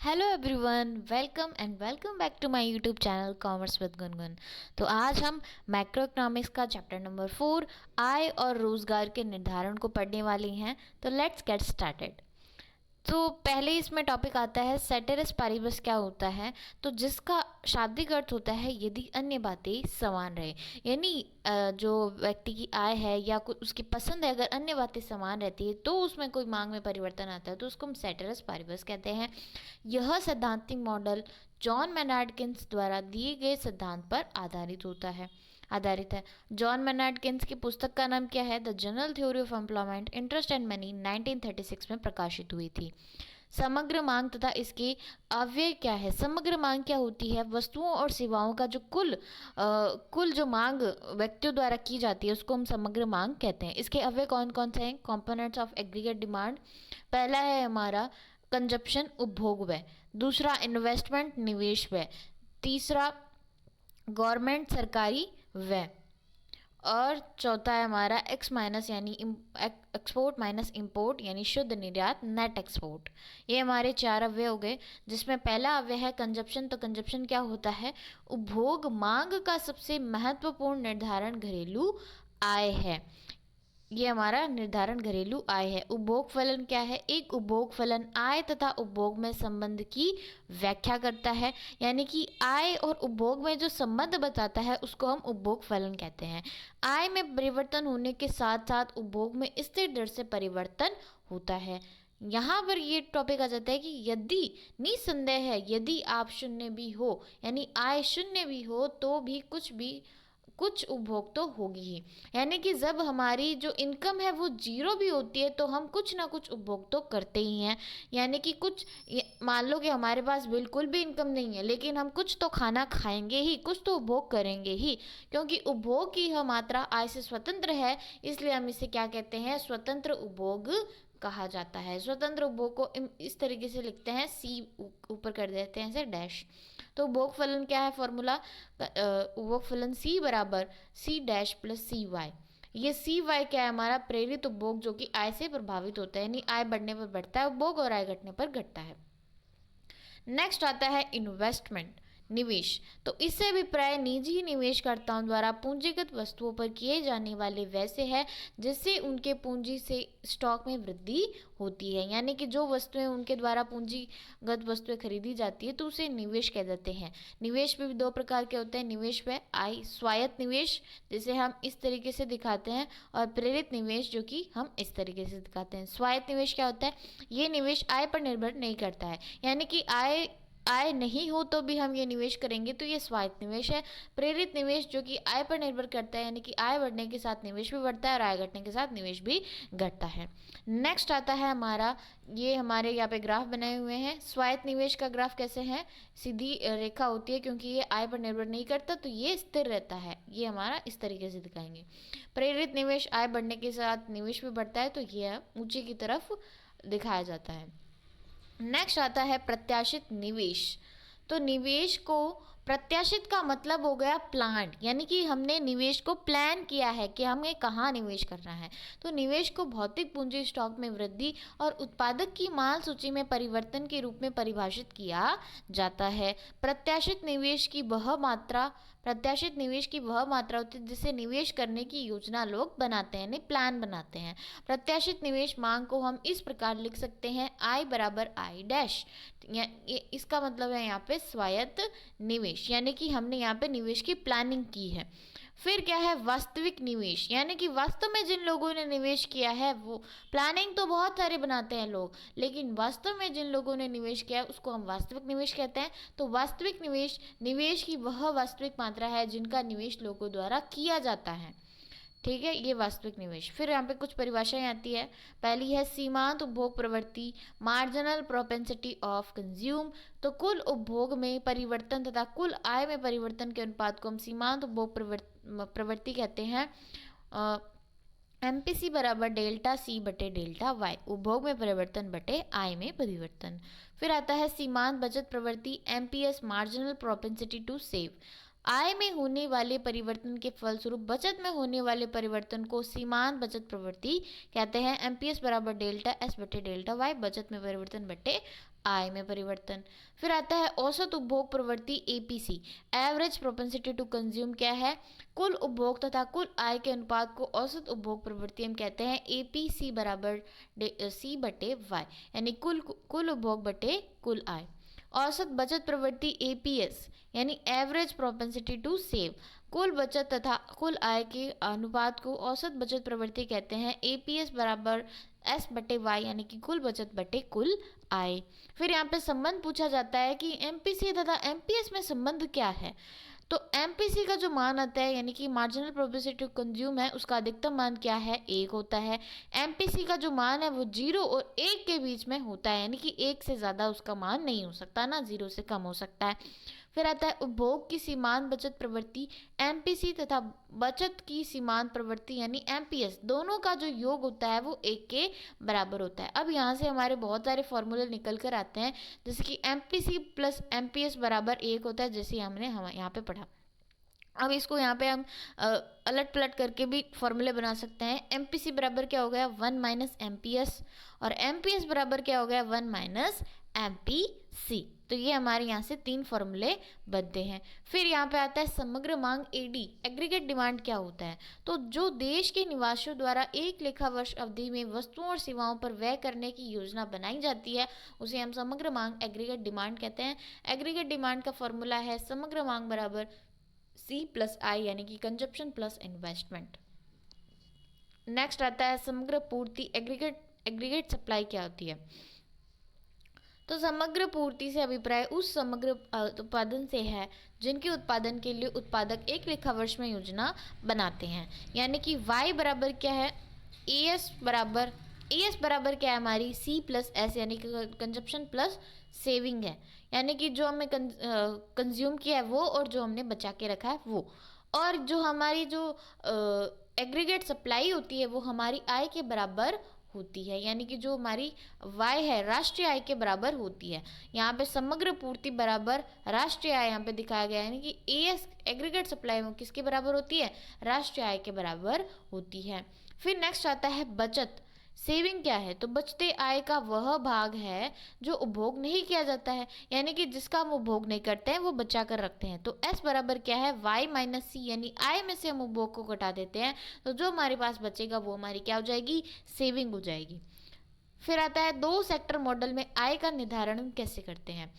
Hello everyone, welcome and welcome back to my YouTube channel commerce with Gungun. तो आज हम macro economics का number नंबर 4 आय और रोजगार के निर्धारण को पढ़ने वाली हैं। तो लेट्स गेट स्टार्टेड। तो पहले इसमें टॉपिक आता है सेटेरिस पारिबस क्या होता है। तो जिसका शाब्दिक अर्थ होता है यदि अन्य बातें समान रहे, यानी जो व्यक्ति की आय है या कुछ उसकी पसंद है, अगर अन्य बातें समान रहती है तो उसमें कोई मांग में परिवर्तन आता है तो उसको हम सेटेरिस पारिबस कहते हैं। यह सैद्धांतिक मॉडल जॉन मेनार्ड किन्स द्वारा दिए गए सिद्धांत पर आधारित है। जॉन मेनार्ड किन्स की पुस्तक का नाम क्या है? The general theory of employment, interest and money 1936 में प्रकाशित हुई थी। समग्र मांग तथा इसके अव्यय क्या है? समग्र मांग क्या होती है? वस्तुओं और सेवाओं का जो कुल जो मांग व्यक्तियों द्वारा की जाती है उसको हम समग्र मांग कहते हैं। इसके अव्यय कौन कौन से हैं? Components of aggregate demand. पहला है हमारा कंजप्शन उपभोग व्यय, दूसरा इन्वेस्टमेंट निवेश व्यय, तीसरा गवर्नमेंट सरकारी व्यय, और चौथा है हमारा एक्स माइनस यानी एक्सपोर्ट माइनस इंपोर्ट यानी शुद्ध निर्यात नेट एक्सपोर्ट। ये हमारे चार अव्यय हो गए, जिसमें पहला अव्यय है कंजप्शन। तो कंजप्शन क्या होता है? उपभोग मांग का सबसे महत्वपूर्ण निर्धारण घरेलू आय है। ये हमारा निर्धारण घरेलू आय है। उपभोग फलन क्या है? एक उपभोग फलन आय तथा उपभोग में संबंध की व्याख्या करता है, यानी कि आय और उपभोग में जो संबंध बताता है उसको हम उपभोग फलन कहते हैं। आय में परिवर्तन होने के साथ साथ उपभोग में स्थिर दर से परिवर्तन होता है। यहाँ पर ये टॉपिक आ जाता है कि यदि निसंदेह है, यदि आप शून्य भी हो यानी आय शून्य भी हो तो भी कुछ उपभोग तो होगी ही, यानी कि जब हमारी जो इनकम है वो जीरो भी होती है तो हम कुछ ना कुछ उपभोग तो करते ही हैं। यानी कि मान लो कि हमारे पास बिल्कुल भी इनकम नहीं है लेकिन हम कुछ तो खाना खाएंगे ही, कुछ तो उपभोग करेंगे ही, क्योंकि उपभोग की यह मात्रा आय से स्वतंत्र है। इसलिए हम इसे क्या कहते हैं? स्वतंत्र उपभोग कहा जाता है। स्वतंत्र उपभोग को इस तरीके से लिखते हैं, सी ऊपर कर देते हैं ऐसे डैश। तो उपभोग फलन क्या है? फॉर्मूला उपभोग फलन सी बराबर C dash plus C Y. ये सी वाई क्या है? हमारा प्रेरित उपभोग जो कि आय से प्रभावित होता है, यानी आय बढ़ने पर बढ़ता है उपभोग और आय घटने पर घटता है। नेक्स्ट आता है इन्वेस्टमेंट, निवेश। तो इससे अभिप्राय निजी निवेशकर्ताओं द्वारा पूंजीगत वस्तुओं पर किए जाने वाले वैसे है जिससे उनके पूंजी से स्टॉक में वृद्धि होती है, यानी कि जो वस्तुएं उनके द्वारा पूंजीगत वस्तुएं खरीदी जाती है तो उसे निवेश कह देते हैं। निवेश भी दो प्रकार के होते हैं, निवेश व आय स्वायत्त निवेश जिसे हम इस तरीके से दिखाते हैं, और प्रेरित निवेश जो कि हम इस तरीके से दिखाते हैं। स्वायत्त निवेश क्या होता है? ये निवेश आय पर निर्भर नहीं करता है, यानी कि आय नहीं हो तो भी हम ये निवेश करेंगे तो ये स्वायत्त निवेश है। प्रेरित निवेश जो कि आय पर निर्भर करता है, यानी कि आय बढ़ने के साथ निवेश भी बढ़ता है और आय घटने के साथ निवेश भी घटता है। नेक्स्ट आता है हमारा, ये हमारे यहाँ पे ग्राफ बनाए हुए हैं। स्वायत्त निवेश का ग्राफ कैसे है? सीधी रेखा होती है, क्योंकि ये आय पर निर्भर नहीं करता तो ये स्थिर रहता है। ये हमारा इस तरीके से दिखाएंगे। प्रेरित निवेश आय बढ़ने के साथ निवेश भी बढ़ता है तो ये ऊंचे की तरफ दिखाया जाता है। नेक्स्ट आता है प्रत्याशित निवेश। तो निवेश को प्रत्याशित का मतलब हो गया प्लान, यानी कि हमने निवेश को प्लान किया है कि हमें कहाँ निवेश करना है। तो निवेश को भौतिक पूंजी स्टॉक में वृद्धि और उत्पादक की माल सूची में परिवर्तन के रूप में परिभाषित किया जाता है। प्रत्याशित निवेश की वह मात्रा होती है जिसे निवेश करने की योजना लोग बनाते हैं, यानी प्लान बनाते हैं। प्रत्याशित निवेश मांग को हम इस प्रकार लिख सकते हैं, आई बराबर आई डैश। इसका मतलब है यहाँ पे स्वायत्त निवेश, यानी कि हमने यहाँ पे निवेश की प्लानिंग की है। फिर क्या है? वास्तविक निवेश, यानी कि वास्तव में जिन लोगों ने निवेश किया है वो, प्लानिंग तो बहुत सारे बनाते हैं लोग लेकिन वास्तव में जिन लोगों ने निवेश किया है उसको हम वास्तविक निवेश कहते हैं। तो वास्तविक निवेश, निवेश की वह वास्तविक मात्रा है जिनका निवेश लोगों द्वारा किया जाता है। ठीक है, ये वास्तविक निवेश। फिर यहाँ पे कुछ परिभाषाएं आती है। पहली है सीमांत उपभोग प्रवृत्ति, मार्जिनल प्रोपेंसिटी ऑफ कंज्यूम। तो कुल उपभोग में परिवर्तन तथा कुल आय में परिवर्तन के अनुपात को हम सीमांत उपभोग प्रवृत्ति कहते हैं। एमपीसी बराबर डेल्टा सी बटे डेल्टा वाई, उपभोग में परिवर्तन बटे आय में परिवर्तन। फिर आता है सीमांत बचत प्रवृत्ति, MPS marginal propensity to save. आय में होने वाले परिवर्तन के फलस्वरूप बचत में होने वाले परिवर्तन को सीमांत बचत प्रवृत्ति कहते हैं। एमपीएस बराबर डेल्टा एस बटे डेल्टा वाई, बचत में परिवर्तन बटे आय में परिवर्तन। फिर आता है औसत उपभोग प्रवृत्ति APC, average propensity to consume क्या है, कुल उपभोग तथा कुल आय के अनुपात को औसत उपभोग प्रवृत्ति हम कहते हैं एपीसी बराबर सी बटे वाई, यानी कुल कुल उपभोग बटे कुल आय। औसत बचत प्रवृत्ति एपीएस यानी एवरेज प्रोपेंसिटी टू सेव, कुल बचत तथा कुल आय के अनुपात को औसत बचत प्रवृत्ति कहते हैं एपीएस बराबर एस बटे वाई, यानी कि कुल बचत बटे कुल आय। फिर यहाँ पे संबंध पूछा जाता है कि एमपीसी तथा एमपीएस में संबंध क्या है। तो एमपीसी का जो मान आता है यानी कि मार्जिनल प्रोपेंसिटी टू कंज्यूम है, उसका अधिकतम मान क्या है, 1 होता है। एमपीसी का जो मान है वो 0 और 1 के बीच में होता है, यानी कि 1 से ज़्यादा उसका मान नहीं हो सकता ना, 0 से कम हो सकता है। फिर आता है उपभोग की सीमांत बचत प्रवृत्ति एमपीसी तथा बचत की सीमांत प्रवृत्ति यानी एमपीएस, दोनों का जो योग होता है वो 1 के बराबर होता है। अब यहाँ से हमारे बहुत सारे फॉर्मूले निकल कर आते हैं, जैसे कि एमपीसी प्लस एमपीएस बराबर 1 होता है, जैसे हमने यहाँ पे पढ़ा। अब इसको यहाँ पे हम अलट पलट करके भी फॉर्मूले बना सकते हैं। एमपीसी बराबर क्या हो गया 1 माइनस एमपीएस, और एमपीएस बराबर क्या हो गया 1 माइनस एमपीसी। तो ये हमारे यहाँ से 3 फॉर्मूले बनते हैं। फिर यहाँ पे आता है समग्र मांग एडी, एग्रीगेट डिमांड क्या होता है। तो जो देश के निवासियों द्वारा एक लेखा वर्ष अवधि में वस्तुओं और सेवाओं पर व्यय करने की योजना बनाई जाती है, उसे हम समग्र मांग एग्रीगेट डिमांड कहते हैं। एग्रीगेट डिमांड का फॉर्मूला है समग्र मांग बराबर सी प्लस आई, यानी कि कंजप्शन प्लस इन्वेस्टमेंट। नेक्स्ट आता है समग्र पूर्ति, एग्रीगेट सप्लाई क्या होती है। तो समग्र पूर्ति से अभिप्राय उस समग्र उत्पादन से है जिनके उत्पादन के लिए उत्पादक एक लेखा वर्ष में योजना बनाते हैं, यानी कि y बराबर क्या है एस बराबर क्या है हमारी सी प्लस एस, यानी कि कंजप्शन प्लस सेविंग है, यानी कि जो हमें कंज्यूम किया है वो और जो हमने बचा के रखा है वो, और जो हमारी जो एग्रीगेट सप्लाई होती है वो हमारी आय के बराबर होती है, यानी कि जो हमारी वाई है राष्ट्रीय आय के बराबर होती है। यहाँ पे समग्र पूर्ति बराबर राष्ट्रीय आय यहाँ पे दिखाया गया है, यानी कि एएस एग्रीगेट सप्लाई में किसके बराबर होती है, राष्ट्रीय आय के बराबर होती है। फिर नेक्स्ट आता है बचत, सेविंग क्या है। तो बचते आय का वह भाग है जो उपभोग नहीं किया जाता है, यानी कि जिसका हम उपभोग नहीं करते हैं वो बचा कर रखते हैं। तो एस बराबर क्या है वाई माइनस सी, यानी आय में से हम उपभोग को घटा देते हैं, तो जो हमारे पास बचेगा वो हमारी क्या हो जाएगी, सेविंग हो जाएगी। फिर आता है 2 सेक्टर मॉडल में आय का निर्धारण कैसे करते हैं।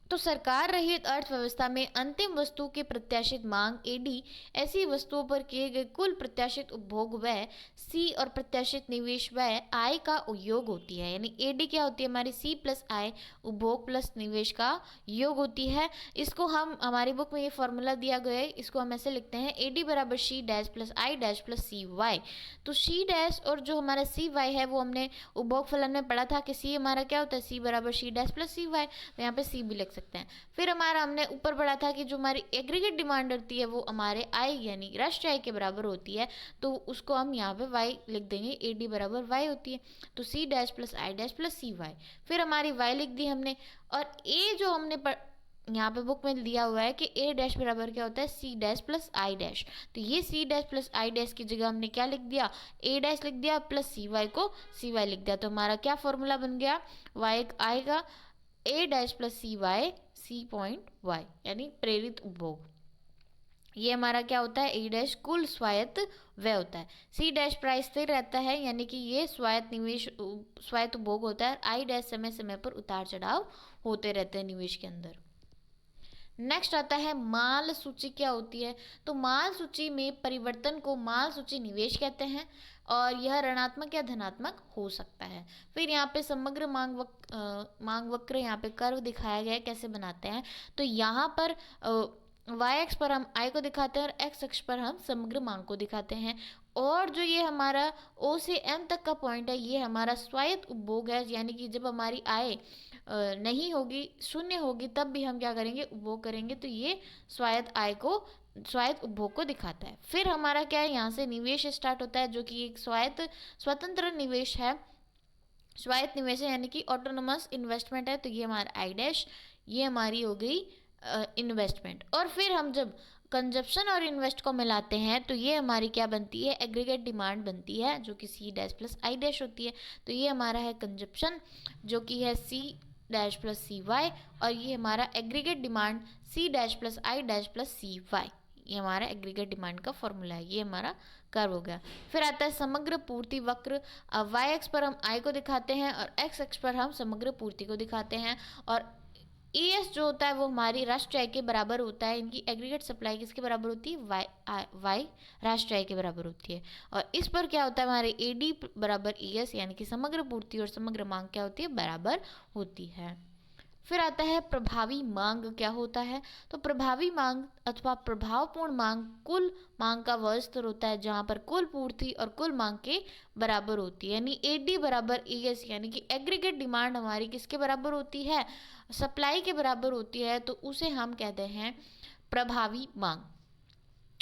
तो सरकार रहित अर्थव्यवस्था में अंतिम वस्तु की प्रत्याशित मांग एडी, ऐसी वस्तुओं पर किए गए कुल प्रत्याशित उपभोग व्यय सी और प्रत्याशित निवेश व्यय आय का योग होती है, यानी एडी क्या होती है हमारी सी प्लस आय, उपभोग प्लस निवेश का योग होती है। इसको हम हमारी बुक में ये फॉर्मूला दिया गया है, इसको हम ऐसे लिखते हैं एडी बराबर C dash plus I dash plus C Y. तो सी डैश और जो हमारा सी वाई है वो हमने उपभोग फलन में पढ़ा था कि सी हमारा क्या होता है सी बराबर C dash plus C Y, तो यहाँ पे सी भी लिख सकते हैं। फिर हमारा हमने ऊपर पढ़ा था कि जो हमारी एग्रीगेट डिमांड होती है वो हमारे आय यानी राष्ट्रीय आय के बराबर होती है, तो उसको हम यहाँ पे वाई लिख देंगे, एडी बराबर वाई होती है, तो C dash plus I dash plus C Y. फिर हमारी वाई लिख दी हमने, और ए जो हमने यहाँ पे बुक में दिया हुआ है कि ए डैश बराबर क्या होता है C dash plus I dash, तो ये C dash plus I dash की जगह हमने क्या लिख दिया ए डैश लिख दिया प्लस सी वाई को सी वाई लिख दिया। तो हमारा क्या फॉर्मूला बन गया वाई आएगा ए dash plus C Y C point Y, यानी प्रेरित उपभोग। ये हमारा क्या होता है ए डैश कुल स्वायत्त व्यय होता है, सी डैश प्राइस स्थिर रहता है यानी कि ये स्वायत्त निवेश स्वायत्त उपभोग होता है, आई डैश समय समय पर उतार चढ़ाव होते रहते हैं निवेश के अंदर। नेक्स्ट आता है माल सूची क्या होती है। तो माल सूची में परिवर्तन को माल सूची निवेश कहते हैं और यह ऋणात्मक या धनात्मक हो सकता है। फिर यहाँ पे समग्र मांग वक्र यहाँ पे कर्व दिखाया गया है कैसे बनाते हैं। तो यहाँ पर वाई एक्स पर हम आय को दिखाते हैं और एक्स अक्ष पर हम समग्र मांग को दिखाते हैं, और जो ये हमारा ओ से एम तक का पॉइंट है ये हमारा स्वायत्त उपभोग है, यानी कि जब हमारी आय नहीं होगी शून्य होगी तब भी हम क्या करेंगे उपभोग करेंगे, तो ये स्वायत्त आय को स्वायत्त उपभोग को दिखाता है। फिर हमारा क्या है यहाँ से निवेश स्टार्ट होता है जो कि एक स्वतंत्र निवेश है, स्वायत्त निवेश है यानी कि ऑटोनोमस इन्वेस्टमेंट है, तो ये हमारा आई डैश ये हमारी हो गई इन्वेस्टमेंट। और फिर हम जब कंजप्शन और इन्वेस्ट को मिलाते हैं तो ये हमारी क्या बनती है एग्रीगेट डिमांड बनती है जो कि C dash plus I dash होती है, तो ये हमारा है कंजप्शन जो कि है C dash plus C Y, और ये हमारा aggregate demand C dash plus I dash plus C Y, ये हमारा एग्रीगेट डिमांड का फॉर्मूला है, ये हमारा कर्व हो गया। फिर आता है समग्र पूर्ति वक्र। वाई एक्स पर हम आई को दिखाते हैं और एक्स एक्स पर हम समग्र पूर्ति को दिखाते हैं, और ई एस जो होता है वो हमारी राष्ट्रीय आय के बराबर होता है। इनकी एग्रीगेट सप्लाई किसके बराबर होती है, वाई राष्ट्रीय आय के बराबर होती है। और इस पर क्या होता है, हमारे ए डी बराबर ई एस, यानी कि समग्र पूर्ति और समग्र मांग क्या होती है, बराबर होती है। फिर आता है प्रभावी मांग क्या होता है। तो प्रभावी मांग अथवा प्रभावपूर्ण मांग कुल मांग का वह स्तर होता है जहां पर कुल पूर्ति और कुल मांग के बराबर होती है, यानी एडी बराबर ई एस, यानी कि एग्रीगेट डिमांड हमारी किसके बराबर होती है, सप्लाई के बराबर होती है, तो उसे हम कहते हैं प्रभावी मांग।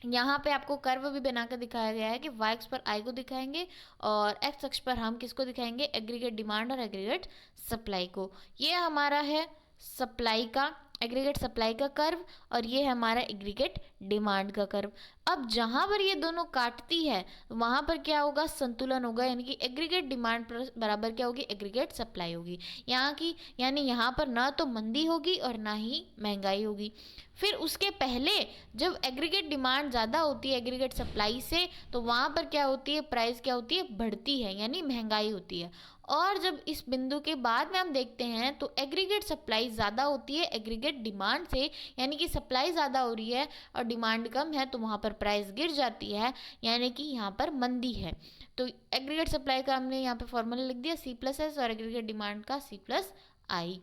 यहाँ पे आपको कर्व भी बनाकर दिखाया गया है कि y अक्ष पर आई को दिखाएंगे और x अक्ष पर हम किसको दिखाएंगे, एग्रीगेट डिमांड और एग्रीगेट सप्लाई को। ये हमारा है सप्लाई का, एग्रीगेट सप्लाई का कर्व, और ये है हमारा एग्रीगेट डिमांड का कर्व। अब जहां पर ये दोनों काटती है वहां पर क्या होगा, संतुलन होगा, यानी कि एग्रीगेट डिमांड बराबर क्या होगी, एग्रीगेट सप्लाई होगी। यहाँ की यानी यहाँ पर ना तो मंदी होगी और ना ही महंगाई होगी। फिर उसके पहले जब एग्रीगेट डिमांड ज़्यादा होती है एग्रीगेट सप्लाई से, तो वहाँ पर क्या होती है, प्राइस क्या होती है, बढ़ती है, यानी महंगाई होती है। और जब इस बिंदु के बाद में हम देखते हैं तो एग्रीगेट सप्लाई ज़्यादा होती है एग्रीगेट डिमांड से, यानी कि सप्लाई ज़्यादा हो रही है और डिमांड कम है, तो वहाँ पर प्राइस गिर जाती है, यानी कि यहाँ पर मंदी है। तो एग्रीगेट सप्लाई का हमने यहाँ पे फॉर्मूला लिख दिया सी प्लस एस, और एग्रीगेट डिमांड का सी प्लस आई।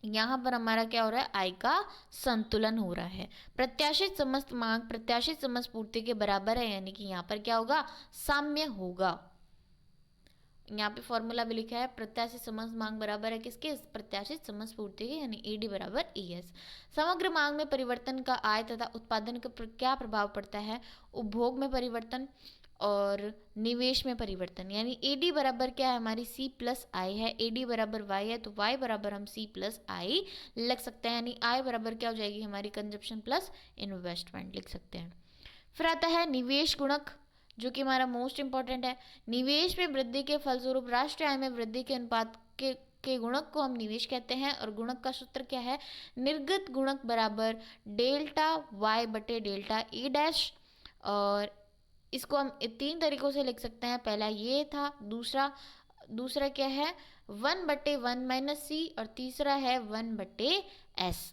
यहाँ पर हमारा क्या हो रहा है, आय का संतुलन हो रहा है। प्रत्याशित समस्त मांग प्रत्याशित समस्त पूर्ति के बराबर है, यानी कि यहाँ पर क्या होगा, साम्य होगा। यहाँ पे फॉर्मूला भी लिखा है, प्रत्याशित समस्त मांग बराबर है किसके, प्रत्याशित समस्त पूर्ति के, यानी एडी बराबर ई एस। समग्र मांग में परिवर्तन का आय तथा उत्पादन का क्या प्रभाव पड़ता है, उपभोग में परिवर्तन और निवेश में परिवर्तन, यानी एडी बराबर क्या है, हमारी सी प्लस आई है, एडी बराबर वाई है, तो वाई बराबर हम सी प्लस आई लिख सकते हैं, यानी आई बराबर क्या हो जाएगी, हमारी कंजप्शन प्लस इन्वेस्टमेंट लिख सकते हैं। फिर आता है निवेश गुणक, जो कि हमारा मोस्ट इंपॉर्टेंट है। निवेश में वृद्धि के फलस्वरूप राष्ट्रीय आय में वृद्धि के अनुपात के गुणक को हम निवेश कहते हैं, और गुणक का सूत्र क्या है, निर्गत गुणक बराबर डेल्टा वाई बटे डेल्टा ई डैश। और इसको हम तीन तरीकों से लिख सकते हैं, पहला ये था, दूसरा क्या है, 1/1 माइनस सी, और तीसरा है 1/s।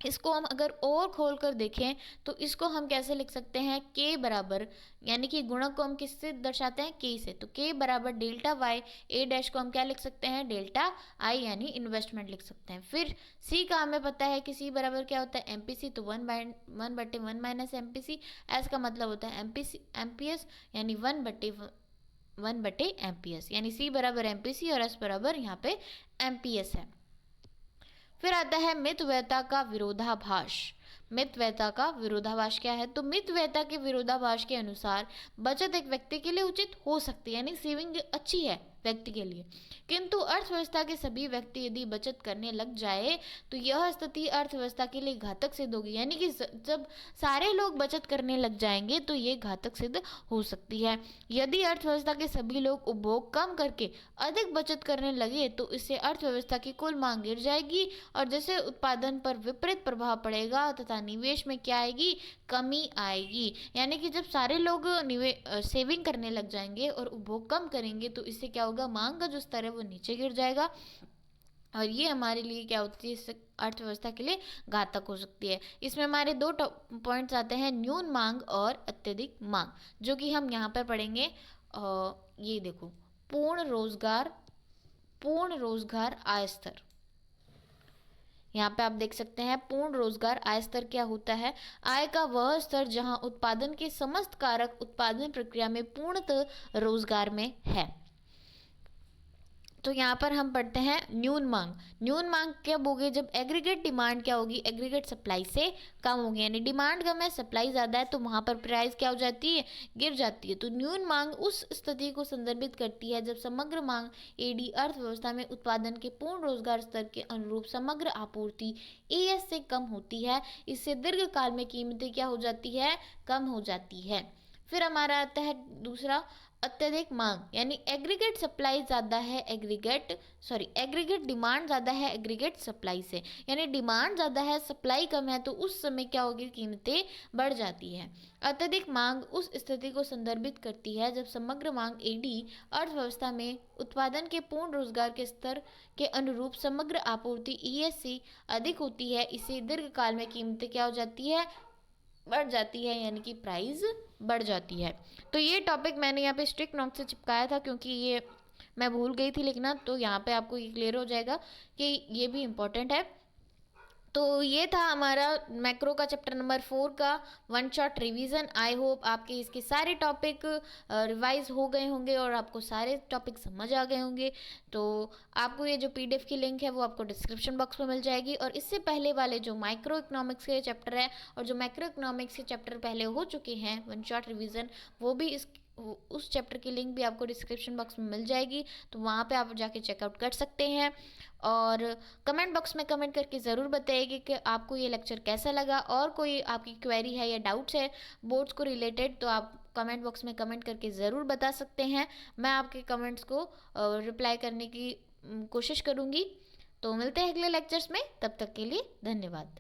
इसको हम अगर और खोल कर देखें तो इसको हम कैसे लिख सकते हैं, k बराबर, यानी कि गुणक को हम किससे दर्शाते हैं, k से, तो k बराबर डेल्टा वाई ए डैश को हम क्या लिख सकते हैं, डेल्टा आई, यानी इन्वेस्टमेंट लिख सकते हैं। फिर c का हमें पता है कि c बराबर क्या होता है, MPC, तो 1/1 माइनस MPC। s का मतलब होता है MPS, यानी 1/1 MPS, यानी c बराबर MPC और s बराबर यहाँ पे MPS है। फिर आता है मितव्ययता का विरोधाभास। मितव्ययता का विरोधाभास क्या है, तो मितव्ययता के विरोधाभास के अनुसार बचत एक व्यक्ति के लिए उचित हो सकती है, यानी सेविंग अच्छी है व्यक्ति के लिए, किंतु अर्थव्यवस्था के सभी व्यक्ति यदि बचत करने लग जाए तो यह स्थिति अर्थव्यवस्था के लिए घातक सिद्ध होगी, यानी कि जब सारे लोग बचत करने लग जाएंगे तो ये घातक सिद्ध हो सकती है। यदि अर्थव्यवस्था के सभी लोग उपभोग कम करके अधिक बचत करने लगे तो इससे अर्थव्यवस्था की कुल मांग गिर जाएगी, और जैसे उत्पादन पर विपरीत प्रभाव पड़ेगा तथा निवेश में क्या आएगी, कमी आएगी। यानी कि जब सारे लोग सेविंग करने लग जाएंगे और उपभोग कम करेंगे तो इससे क्या होगा, मांग का जो स्तर है वो नीचे गिर जाएगा, और ये हमारे लिए क्या होती है, अर्थव्यवस्था के लिए घातक हो सकती है। इसमें हमारे दो पॉइंट्स आते हैं, न्यून मांग और अत्यधिक मांग, जो कि हम यहाँ पर पढ़ेंगे। ये देखो, पूर्ण रोजगार आय स्तर, यहाँ पे आप देख सकते हैं पूर्ण रोजगार आय स्तर क्या होता है, आय का वह स्तर जहां उत्पादन के समस्त कारक उत्पादन प्रक्रिया में पूर्णतः रोजगार में है। तो यहाँ पर हम पढ़ते हैं न्यून मांग। न्यून मांग कब होगी, जब एग्रीगेट डिमांड क्या होगी, एग्रीगेट सप्लाई से कम होगी, यानी डिमांड कम है सप्लाई ज़्यादा है, तो वहाँ पर प्राइस क्या हो जाती है, गिर जाती है। तो न्यून मांग उस स्थिति को संदर्भित करती है जब समग्र मांग एडी अर्थव्यवस्था में उत्पादन के पूर्ण रोजगार स्तर के अनुरूप समग्र आपूर्ति एएस से कम होती है। इससे दीर्घकाल में कीमतें क्या हो जाती है, कम हो जाती है। फिर हमारा आता है दूसरा, अत्यधिक मांग यानी एग्रीगेट सप्लाई ज़्यादा है एग्रीगेट डिमांड ज़्यादा है एग्रीगेट सप्लाई से, यानी डिमांड ज़्यादा है सप्लाई कम है तो उस समय क्या होगी, कीमतें बढ़ जाती है। अत्यधिक मांग उस स्थिति को संदर्भित करती है जब समग्र मांग एडी अर्थव्यवस्था में उत्पादन के पूर्ण रोजगार के स्तर के अनुरूप समग्र आपूर्ति ईएससी अधिक होती है। इसे दीर्घकाल में कीमतें क्या हो जाती है, बढ़ जाती है, यानी कि प्राइस बढ़ जाती है। तो ये टॉपिक मैंने यहाँ पे स्ट्रिक्ट नोट से चिपकाया था क्योंकि ये मैं भूल गई थी लिखना, तो यहाँ पे आपको ये क्लियर हो जाएगा कि ये भी इम्पोर्टेंट है। तो ये था हमारा मैक्रो का चैप्टर नंबर 4 का one shot revision. I hope आपके इसके सारे टॉपिक रिवाइज हो गए होंगे और आपको सारे टॉपिक समझ आ गए होंगे। तो आपको ये जो पीडीएफ की लिंक है वो आपको डिस्क्रिप्शन बॉक्स में मिल जाएगी, और इससे पहले वाले जो माइक्रो इकोनॉमिक्स के चैप्टर है और जो मैक्रो इकोनॉमिक्स के चैप्टर पहले हो चुके हैं वन शॉट रिवीजन, वो भी उस चैप्टर की लिंक भी आपको डिस्क्रिप्शन बॉक्स में मिल जाएगी, तो वहाँ पे आप जाके चेकआउट कर सकते हैं। और कमेंट बॉक्स में कमेंट करके ज़रूर बताइएगा कि आपको ये लेक्चर कैसा लगा, और कोई आपकी क्वेरी है या डाउट्स है बोर्ड्स को रिलेटेड तो आप कमेंट बॉक्स में कमेंट करके ज़रूर बता सकते हैं। मैं आपके कमेंट्स को रिप्लाई करने की कोशिश करूँगी। तो मिलते हैं अगले लेक्चर्स में, तब तक के लिए धन्यवाद।